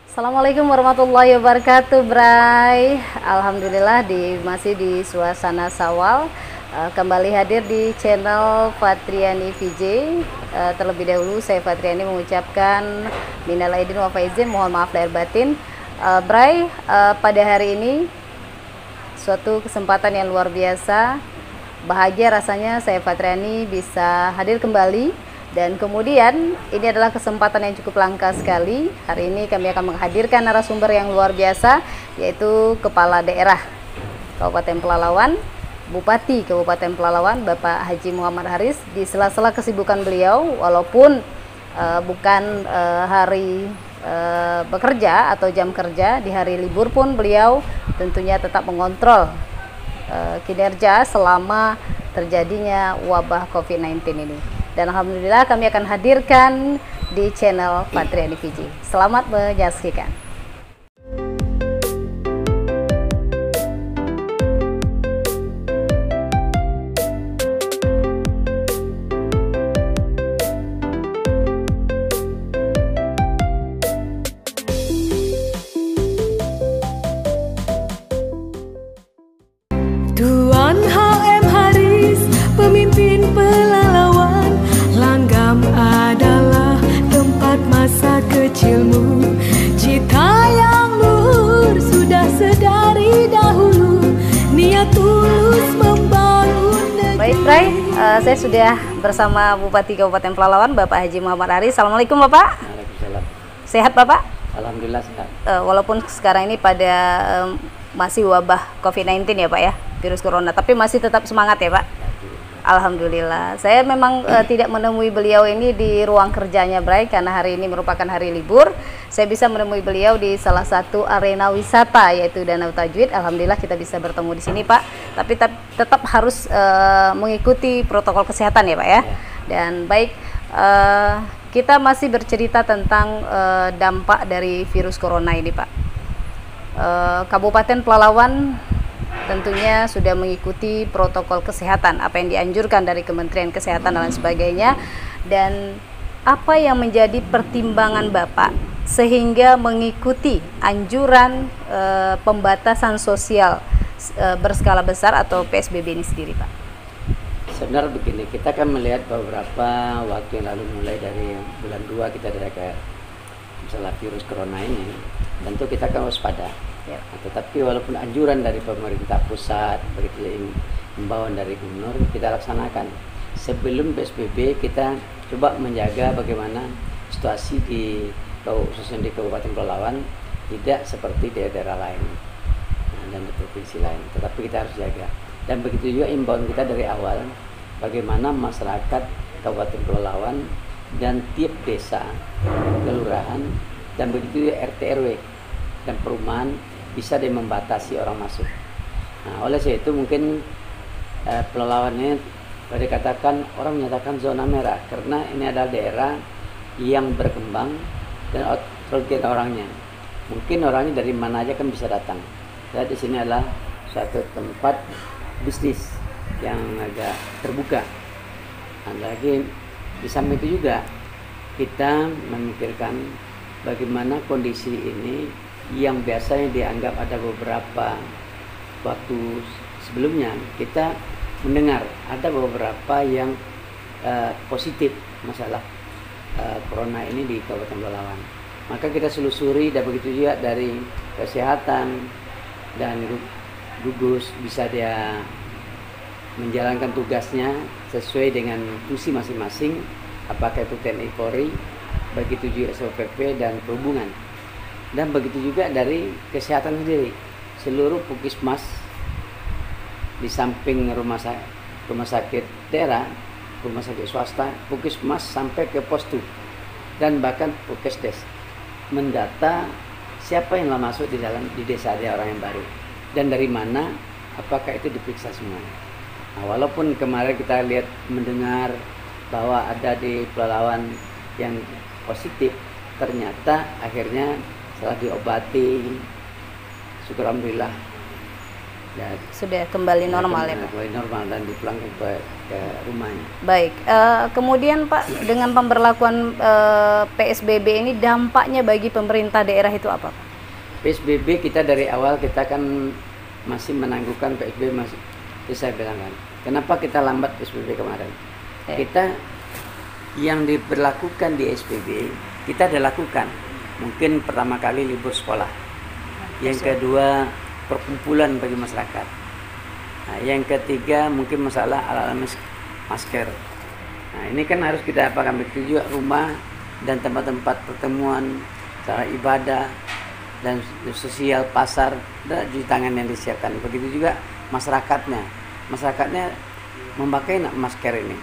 Assalamualaikum warahmatullahi wabarakatuh, Bray. Alhamdulillah masih di suasana Sawal. Kembali hadir di channel Fatriani VJ. Terlebih dahulu saya Fatriani mengucapkan minal aidin wal faizin, mohon maaf lahir batin. Bray, pada hari ini suatu kesempatan yang luar biasa. Bahagia rasanya saya Fatriani bisa hadir kembali. Dan kemudian ini adalah kesempatan yang cukup langka sekali. Hari ini kami akan menghadirkan narasumber yang luar biasa, yaitu Kepala Daerah Kabupaten Pelalawan, Bupati Kabupaten Pelalawan, Bapak Haji Muhammad Haris. Di sela-sela kesibukan beliau, walaupun bukan hari bekerja atau jam kerja, di hari libur pun beliau tentunya tetap mengontrol kinerja selama terjadinya wabah COVID-19 ini. Dan alhamdulillah kami akan hadirkan di channel Fatriani VJ. Selamat menyaksikan. Tuan HM Haris, pemimpin Pelalawan, Langgam adalah tempat masa kecilmu. Cita yang luhur sudah sedari dahulu, niat tulus membangun negeri. Baik, Bray, saya sudah bersama Bupati Kabupaten Pelalawan, Bapak Haji Muhammad Haris. Assalamualaikum, Bapak. Waalaikumsalam. Sehat, Bapak? Alhamdulillah sehat. Walaupun sekarang ini pada masih wabah COVID-19 ya, Pak ya, virus corona, tapi masih tetap semangat ya, Pak. Alhamdulillah. Saya memang tidak menemui beliau ini di ruang kerjanya, Bray, karena hari ini merupakan hari libur. Saya bisa menemui beliau di salah satu arena wisata, yaitu Danau Tajwid. Alhamdulillah kita bisa bertemu di sini, Pak. Tapi tetap harus mengikuti protokol kesehatan ya, Pak ya. Dan baik, kita masih bercerita tentang dampak dari virus corona ini, Pak. Kabupaten Pelalawan tentunya sudah mengikuti protokol kesehatan, apa yang dianjurkan dari Kementerian Kesehatan dan lain sebagainya. Dan apa yang menjadi pertimbangan Bapak sehingga mengikuti anjuran pembatasan sosial berskala besar atau PSBB ini sendiri, Pak? Sebenarnya begini, kita kan melihat beberapa waktu yang lalu, mulai dari bulan 2 kita ada kayak masalah virus corona ini, tentu kita kan waspada. Ya. Nah, tetapi walaupun anjuran dari pemerintah pusat, begitu himbauan dari gubernur, kita laksanakan. Sebelum PSBB kita coba menjaga bagaimana situasi khususnya di Kabupaten Pelalawan tidak seperti di daerah lain dan di provinsi lain. Tetapi kita harus jaga. Dan begitu juga himbauan kita dari awal, bagaimana masyarakat Kabupaten Pelalawan dan tiap desa, kelurahan, dan begitu juga RT RW dan perumahan bisa membatasi orang masuk. Nah, oleh sebab itu mungkin Pelalawan ini dikatakan orang menyatakan zona merah karena ini adalah daerah yang berkembang dan outlook orangnya. Mungkin orangnya dari mana aja kan bisa datang. Dan di sini adalah suatu tempat bisnis yang agak terbuka. Dan lagi di samping itu juga kita memikirkan bagaimana kondisi ini yang biasanya dianggap ada beberapa waktu sebelumnya kita mendengar ada beberapa yang positif masalah corona ini di Kabupaten Pelalawan. Maka kita selusuri dan begitu juga dari kesehatan dan gugus bisa dia menjalankan tugasnya sesuai dengan fungsi masing-masing, apakah itu TNI Polri, begitu juga SOPP dan perhubungan. Dan begitu juga dari kesehatan sendiri, seluruh puskesmas di samping rumah sakit daerah, rumah sakit swasta, puskesmas sampai ke postu dan bahkan puskesdes mendata siapa yang telah masuk di desa ada orang yang baru dan dari mana, apakah itu diperiksa semua. Nah, walaupun kemarin kita lihat mendengar bahwa ada di Pelalawan yang positif, ternyata akhirnya setelah diobati, syukur alhamdulillah sudah kembali normal ya Pak? Kembali normal dan dipulangkan ke rumahnya. Baik, kemudian Pak, dengan pemberlakuan PSBB ini dampaknya bagi pemerintah daerah itu apa Pak? PSBB kita dari awal kita kan masih menangguhkan PSBB masih. Itu saya bilang kan, kenapa kita lambat PSBB kemarin? Kita yang diberlakukan di SPB kita sudah lakukan. Mungkin pertama kali libur sekolah, yang kedua perkumpulan bagi masyarakat, nah, yang ketiga mungkin masalah alat masker. Nah ini kan harus kita apakan, begitu juga rumah dan tempat-tempat pertemuan, cara ibadah dan sosial, pasar, dan cuci tangan yang disiapkan. Begitu juga masyarakatnya memakai masker ini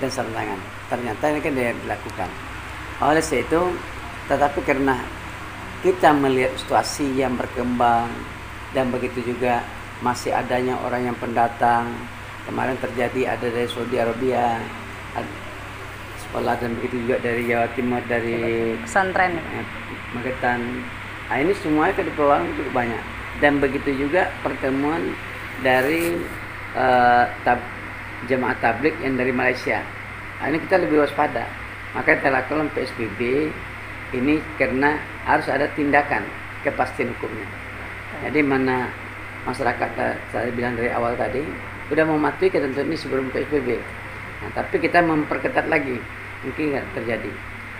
dan sarung tangan. Ternyata ini kan dilakukan. Oleh sebab itu, tetapi karena kita melihat situasi yang berkembang dan begitu juga masih adanya orang yang pendatang, kemarin terjadi ada dari Saudi Arabia sekolah, dan begitu juga dari Jawa Timur, dari pesantren Magetan. Nah, ini semuanya ke peluang cukup banyak, dan begitu juga pertemuan dari jemaah tabligh yang dari Malaysia. Nah, ini kita lebih waspada. Maka kita lakukan PSBB ini karena harus ada tindakan, kepastian hukumnya. Jadi mana masyarakat, saya bilang dari awal tadi, sudah mematuhi ketentuan ini sebelum PSBB. Nah, tapi kita memperketat lagi, mungkin nggak terjadi.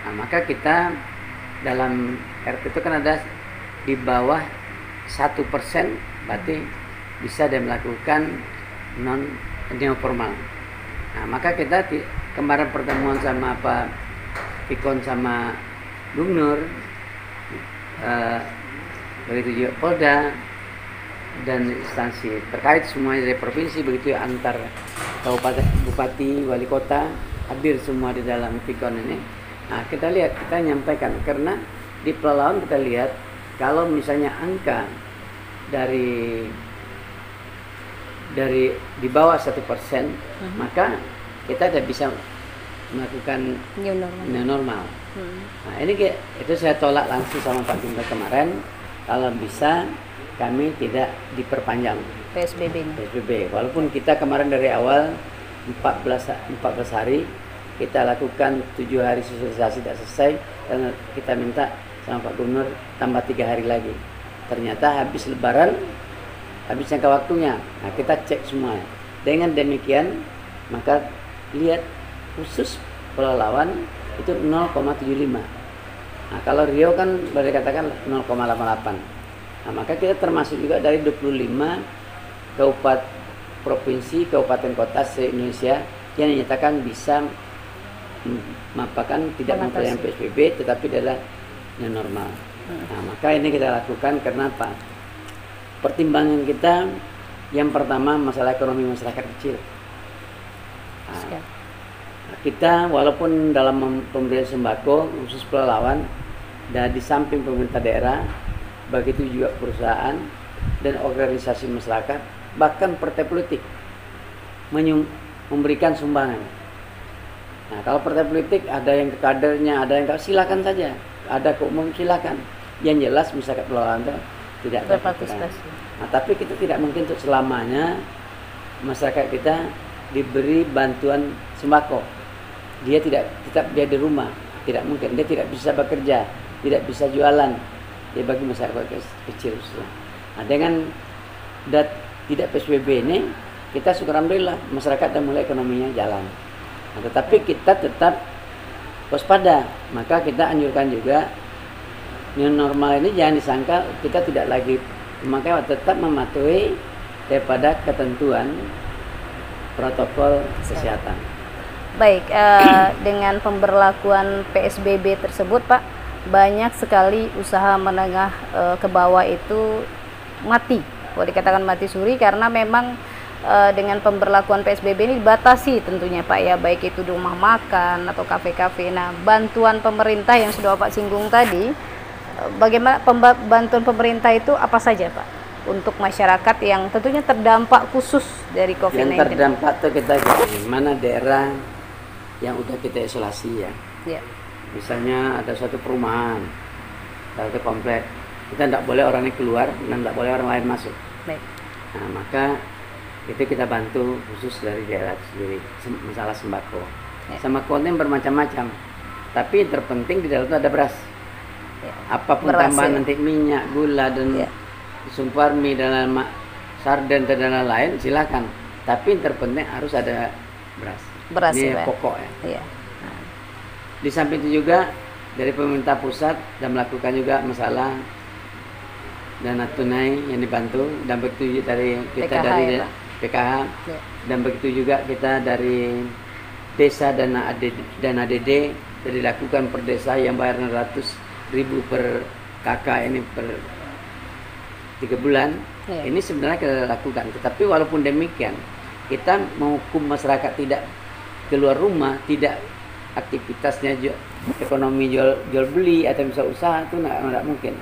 Nah, maka kita dalam RT itu kan ada di bawah 1%, berarti bisa dia melakukan neo formal. Nah, maka kita kemarin pertemuan sama Pak Pikon sama Gubernur, begitu juga Polda dan instansi terkait semuanya dari provinsi, begitu ya, antar kabupaten, bupati, wali kota hadir semua di dalam Pikon ini. Nah kita lihat, kita nyampaikan, karena di pelalawan kita lihat kalau misalnya angka dari di bawah 1%, maka kita tidak bisa melakukan new normal. Nah ini itu saya tolak langsung sama Pak Gubernur kemarin, kalau bisa kami tidak diperpanjang PSBB. Walaupun kita kemarin dari awal 14 hari kita lakukan 7 hari sosialisasi tidak selesai, dan kita minta sama Pak Gubernur tambah 3 hari lagi. Ternyata habis Lebaran, habis jangka waktunya. Nah kita cek semua. Dengan demikian maka lihat khusus Pelalawan itu 0,75. Nah kalau Riau kan boleh dikatakan 0,88. Nah maka kita termasuk juga dari 25 kabupaten provinsi, kabupaten kota se-Indonesia yang dinyatakan bisa tidak memperpanjang PSBB, tetapi adalah yang normal. Nah maka ini kita lakukan karena apa? Pertimbangan kita yang pertama masalah ekonomi masyarakat kecil. Nah, kita walaupun dalam pemberian sembako khusus Pelalawan, dan di samping pemerintah daerah, begitu juga perusahaan dan organisasi masyarakat, bahkan partai politik memberikan sumbangan. Nah kalau partai politik ada yang ke kadernya, ada yang silakan saja, ada ke umum silakan. Yang jelas masyarakat Pelalawan tidak berpartisipasi. Nah tapi kita tidak mungkin untuk selamanya masyarakat kita diberi bantuan sembako. Dia tidak tetap dia di rumah, tidak mungkin. Dia tidak bisa bekerja, tidak bisa jualan. Dia bagi masyarakat kecil. Nah dengan tidak PSBB ini, kita syukur alhamdulillah masyarakat dan mulai ekonominya jalan. Nah, tetapi kita tetap waspada. Maka kita anjurkan juga new normal ini jangan disangka kita tidak lagi memakai, tetap mematuhi daripada ketentuan protokol kesehatan. Baik, dengan pemberlakuan PSBB tersebut Pak, banyak sekali usaha menengah ke bawah itu mati, boleh dikatakan mati suri, karena memang dengan pemberlakuan PSBB ini dibatasi tentunya Pak ya, baik itu di rumah makan atau kafe-kafe. Nah bantuan pemerintah yang sudah Bapak singgung tadi, bagaimana bantuan pemerintah itu apa saja Pak untuk masyarakat yang tentunya terdampak khusus dari COVID-19? Yang terdampak itu kita mana daerah yang udah kita isolasi ya. Misalnya ada suatu perumahan, satu komplek, kita tidak boleh orang ini keluar dan tidak boleh orang lain masuk. Nah, maka itu kita bantu khusus dari daerah sendiri masalah sembako. Sembako ini bermacam-macam, tapi yang terpenting di dalam itu ada beras. Apapun Beras, tambahan nanti minyak, gula dan sumpar mie dan sarden dan lain-lain silakan. Tapi yang terpenting harus ada beras. Beras ini ya, pokok ya. Iya. Di samping itu juga dari pemerintah pusat dan melakukan juga masalah dana tunai yang dibantu, dan begitu dari kita PKH, dari ya, Pak? PKH dan begitu juga kita dari desa dana DD jadi dilakukan per desa yang bayar 600.000 per kakak ini per 3 bulan. Ini sebenarnya kita lakukan, tetapi walaupun demikian kita menghukum masyarakat tidak keluar rumah, tidak aktivitasnya ekonomi jual beli atau bisa usaha, itu nggak mungkin.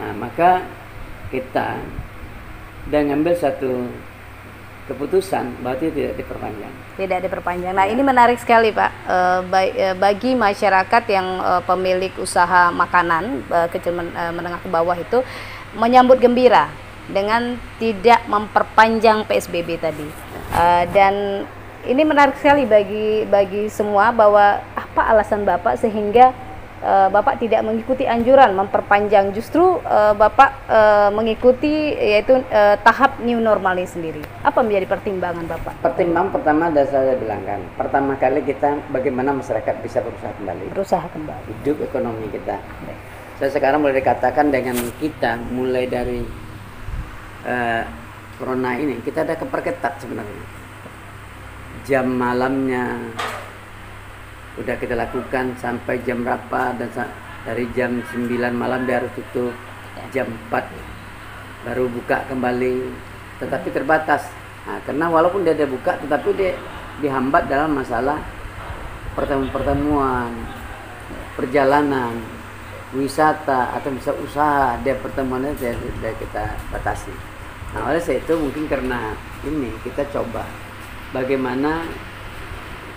Nah, maka kita dan ngambil satu keputusan bahwa itu tidak diperpanjang. Tidak diperpanjang. Nah, ini menarik sekali, Pak. Bagi masyarakat yang pemilik usaha makanan kecil menengah ke bawah itu menyambut gembira dengan tidak memperpanjang PSBB tadi. Dan ini menarik sekali bagi semua, bahwa apa alasan Bapak sehingga Bapak tidak mengikuti anjuran memperpanjang, justru Bapak mengikuti yaitu tahap new normal ini sendiri. Apa menjadi pertimbangan Bapak? Pertimbangan pertama saya bilang kan, pertama kali kita bagaimana masyarakat bisa berusaha kembali. Berusaha kembali. Hidup ekonomi kita. Saya sekarang boleh dikatakan dengan kita mulai dari corona ini kita ada keperketat sebenarnya. Jam malamnya udah kita lakukan sampai jam berapa, dan dari jam 9 malam dia harus tutup, jam 4 baru buka kembali, tetapi terbatas. Nah, karena walaupun dia ada buka, tetapi dia dihambat dalam masalah pertemuan, perjalanan, wisata atau bisa usaha, dia pertemuannya dia kita batasi. Nah, oleh sebab itu mungkin karena ini kita coba bagaimana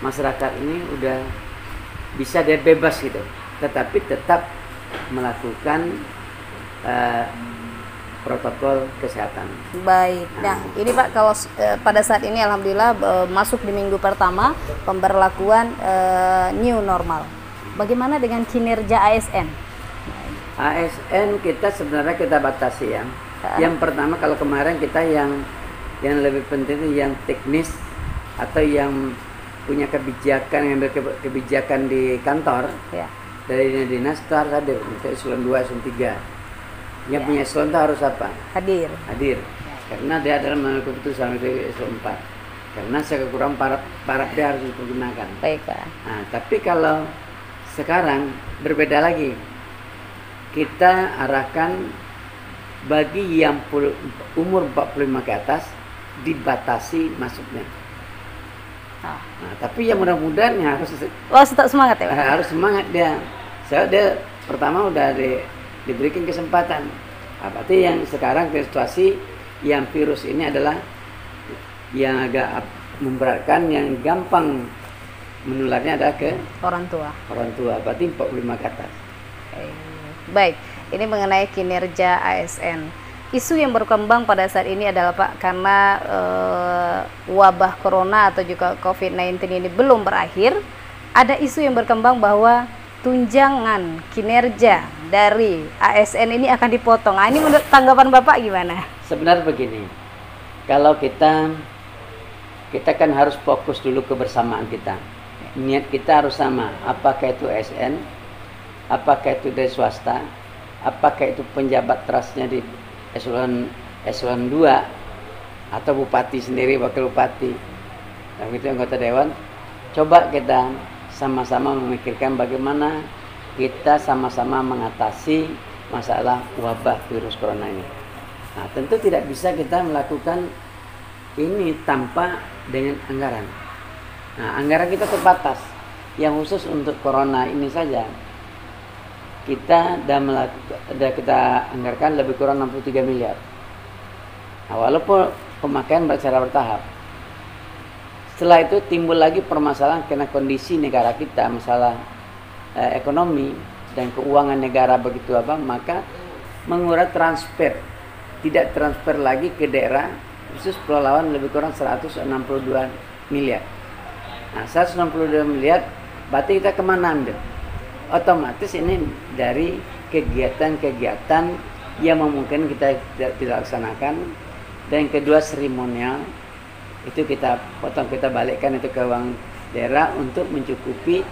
masyarakat ini udah bisa dia bebas gitu, tetapi tetap melakukan protokol kesehatan. Baik. Nah, ini Pak, kalau pada saat ini alhamdulillah masuk di minggu pertama pemberlakuan new normal. Bagaimana dengan kinerja ASN? ASN kita sebenarnya kita batasi ya. Yang pertama, kalau kemarin kita yang lebih penting itu yang teknis atau yang punya kebijakan, yang kebijakan di kantor dari dinas itu harus hadir, misalnya eselon 2, eselon 3. Yang punya eselon itu harus apa? Hadir. Karena dia adalah mengambil keputusan itu eselon 4. Karena sekurang parap dia harus dipergunakan. Baik, Pak. Nah, tapi kalau sekarang berbeda lagi. Kita arahkan bagi yang umur 45 ke atas dibatasi masuknya. Nah, tapi yang mudah-mudahan harus tetap semangat ya, Pak? Harus semangat dia. Dia pertama udah diberikan kesempatan. Berarti yang sekarang situasi yang virus ini adalah yang agak memberatkan, yang gampang menularnya adalah ke orang tua. Berarti 45 ke atas. Baik, ini mengenai kinerja ASN. Isu yang berkembang pada saat ini adalah Pak, karena wabah corona atau juga COVID-19 ini belum berakhir, ada isu yang berkembang bahwa tunjangan kinerja dari ASN ini akan dipotong. Nah, ini menurut tanggapan Bapak gimana? Sebenarnya begini, kalau kita kan harus fokus dulu kebersamaan kita. Niat kita harus sama, apakah itu ASN, apakah itu dari swasta, apakah itu penjabat trustnya di eselon 2 atau bupati sendiri, wakil bupati, dan itu anggota dewan. Coba kita sama-sama memikirkan bagaimana kita sama-sama mengatasi masalah wabah virus corona ini. Nah, tentu tidak bisa kita melakukan ini tanpa dengan anggaran. Nah, anggaran kita terbatas. Yang khusus untuk corona ini saja kita kita anggarkan lebih kurang 63 miliar. Nah, walaupun pemakaian secara bertahap. Setelah itu timbul lagi permasalahan karena kondisi negara kita, masalah ekonomi dan keuangan negara begitu maka mengurangi transfer tidak transfer lagi ke daerah khusus Pulau Lawan lebih kurang 162 miliar. Nah, 162 miliar berarti kita kemana ambil? Otomatis ini dari kegiatan-kegiatan yang memungkinkan kita tidak dilaksanakan. Dan yang kedua seremonial, itu kita potong, kita balikkan itu ke uang daerah untuk mencukupi.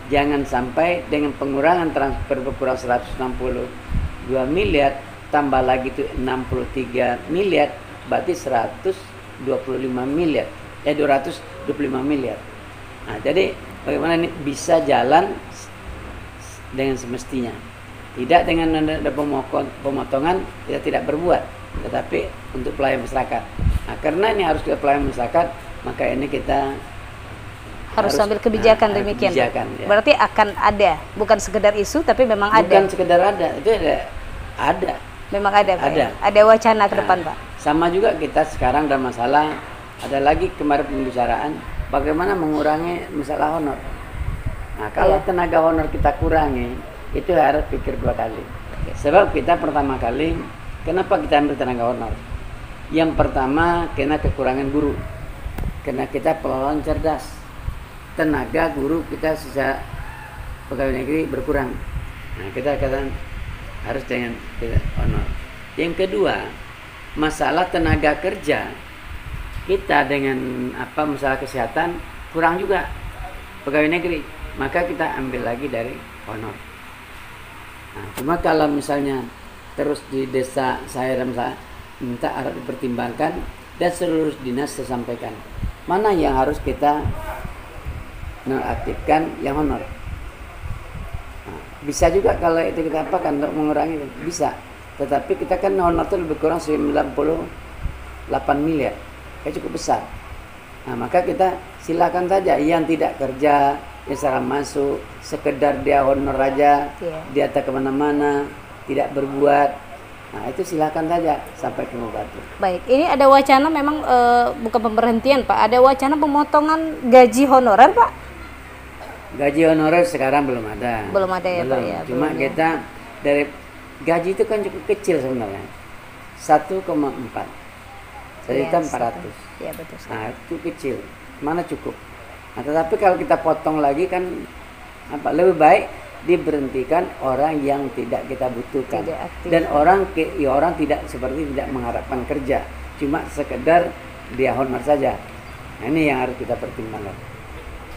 Jangan sampai dengan pengurangan transfer berkurang 162 miliar tambah lagi itu 63 miliar, berarti 225 miliar. Nah, jadi bagaimana ini bisa jalan dengan semestinya, tidak dengan ada pemotongan, kita tidak berbuat, tetapi untuk pelayan masyarakat. Nah, karena ini harus kita pelayan masyarakat, maka ini kita harus ambil kebijakan demikian. Ya. Berarti akan ada, bukan sekedar isu, tapi memang ada. Bukan sekedar ada, itu ada. Memang ada, Pak. Ada. Ya? Ada wacana ke depan, Pak. Sama juga kita sekarang ada masalah, ada lagi kemarin pembicaraan bagaimana mengurangi masalah honor. Nah, kalau tenaga honor kita kurangi, itu harus pikir 2 kali. Sebab kita pertama kali, kenapa kita ambil tenaga honor? Yang pertama, karena kekurangan guru. Karena kita pelawan cerdas. Tenaga guru kita secara pegawai negeri berkurang. Nah, kita katakan harus dengan honor. Yang kedua, masalah tenaga kerja kita dengan masalah kesehatan kurang juga pegawai negeri, maka kita ambil lagi dari honor. Nah, cuma kalau misalnya terus di desa saya dan saya minta harus dipertimbangkan dan seluruh dinas saya sampaikan mana yang harus kita nonaktifkan yang honor. Nah, bisa juga kalau itu kita apakan untuk mengurangi, bisa. Tetapi kita kan honor itu lebih kurang 98 miliar, cukup besar. Nah, maka kita silakan saja yang tidak kerja, yang sekarang masuk, sekedar dia honor aja, dia tak kemana-mana, tidak berbuat. Nah, itu silakan saja sampai ke bupati. Baik, ini ada wacana memang bukan pemberhentian, Pak. Ada wacana pemotongan gaji honorer, Pak. Gaji honorer sekarang belum ada. Belum ada ya, Pak ya. Cuma kita dari gaji itu kan cukup kecil sebenarnya. 1,4. 1.400.000. Ya, betul. Nah, itu kecil. Mana cukup? Nah, tetapi kalau kita potong lagi kan lebih baik diberhentikan orang yang tidak kita butuhkan. Dan orang tidak seperti tidak mengharapkan kerja, cuma sekedar dia honor saja. Nah, ini yang harus kita pertimbangkan.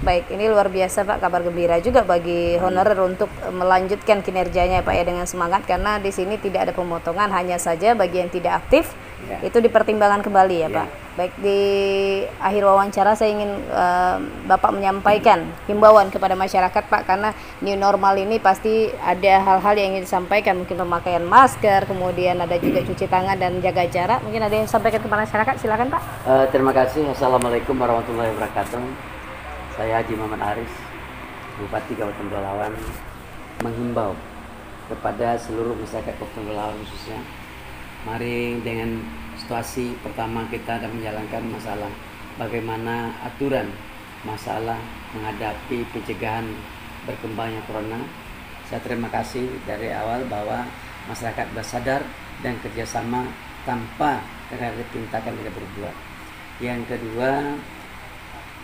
Baik, ini luar biasa Pak, kabar gembira juga bagi honorer untuk melanjutkan kinerjanya Pak ya dengan semangat, karena di sini tidak ada pemotongan, hanya saja bagi yang tidak aktif itu dipertimbangkan kembali ya Pak. Baik, di akhir wawancara saya ingin Bapak menyampaikan himbauan kepada masyarakat Pak, karena new normal ini pasti ada hal-hal yang ingin disampaikan, mungkin pemakaian masker, kemudian ada juga cuci tangan dan jaga jarak. Mungkin ada yang disampaikan kepada masyarakat, silakan Pak. Terima kasih. Assalamualaikum warahmatullahi wabarakatuh. Saya Haji Muhammad Aris, Bupati Kabupaten Pelalawan, menghimbau kepada seluruh masyarakat Kabupaten Pelalawan khususnya, mari dengan situasi pertama kita ada menjalankan masalah bagaimana aturan masalah menghadapi pencegahan berkembangnya corona. Saya terima kasih dari awal bahwa masyarakat bersadar dan kerjasama tanpa terhadap tindakan tidak berbuat. Yang kedua,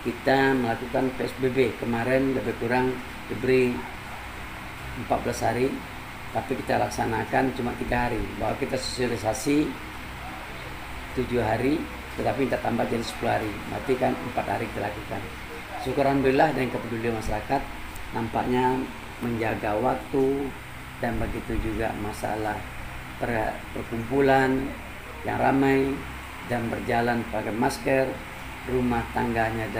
kita melakukan PSBB kemarin lebih kurang diberi 14 hari, tapi kita laksanakan cuma 3 hari, bahwa kita sosialisasi 7 hari, tetapi kita tambah jadi 10 hari, berarti kan 4 hari kita lakukan. Syukur alhamdulillah dan kepedulian masyarakat nampaknya menjaga waktu, dan begitu juga masalah perkumpulan yang ramai dan berjalan pakai masker, rumah tangganya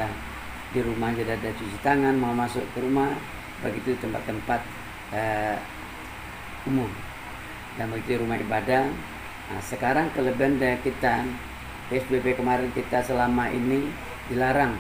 di rumah aja ada cuci tangan, mau masuk ke rumah, begitu tempat-tempat umum dan begitu rumah ibadah. Nah, sekarang kelebihan dari kita PSBB kemarin, kita selama ini dilarang,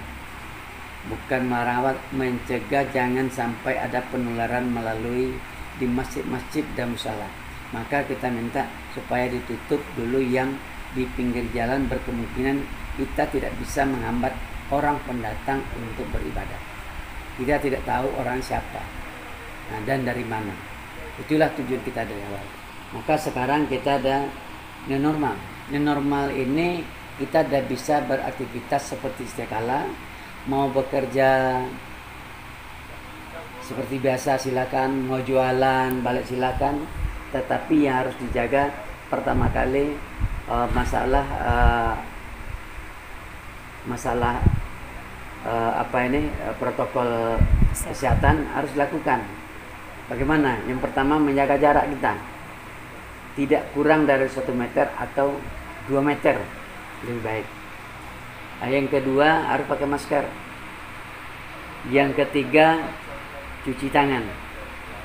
bukan merawat, mencegah jangan sampai ada penularan melalui di masjid-masjid dan musala. Maka kita minta supaya ditutup dulu yang di pinggir jalan, berkemungkinan kita tidak bisa menghambat orang pendatang untuk beribadah. Kita tidak tahu orang siapa, dan dari mana. Itulah tujuan kita dari awal. Maka sekarang kita ada new normal. New normal ini kita sudah bisa beraktivitas seperti sedia kala, mau bekerja seperti biasa silakan, mau jualan balik silakan, tetapi yang harus dijaga pertama kali masalah protokol kesehatan harus dilakukan. Bagaimana? Yang pertama menjaga jarak kita, tidak kurang dari 1 meter atau 2 meter lebih baik. Yang kedua harus pakai masker. Yang ketiga cuci tangan,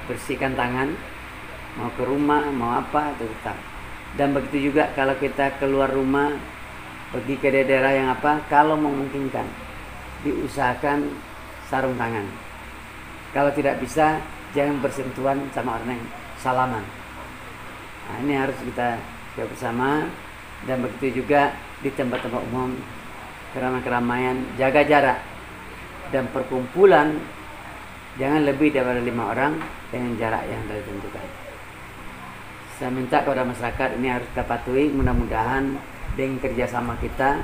bersihkan tangan, mau ke rumah mau apa tetap. Dan begitu juga kalau kita keluar rumah pergi ke daerah yang kalau memungkinkan diusahakan sarung tangan. Kalau tidak bisa jangan bersentuhan sama orang yang salaman. Nah, ini harus kita jaga bersama. Dan begitu juga di tempat-tempat umum, keramaian, jaga jarak. Dan perkumpulan jangan lebih daripada 5 orang dengan jarak yang telah ditentukan. Saya minta kepada masyarakat ini harus kita patuhi. Mudah-mudahan dengan kerjasama kita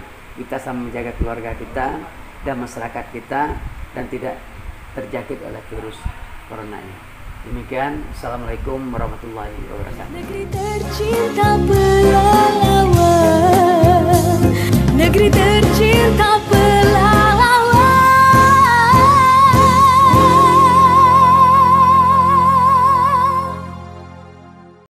sama menjaga keluarga kita dan masyarakat kita dan tidak terjangkit oleh virus corona ini. Demikian, Assalamualaikum warahmatullahi wabarakatuh. Negeri tercinta pelalawan, negeri tercinta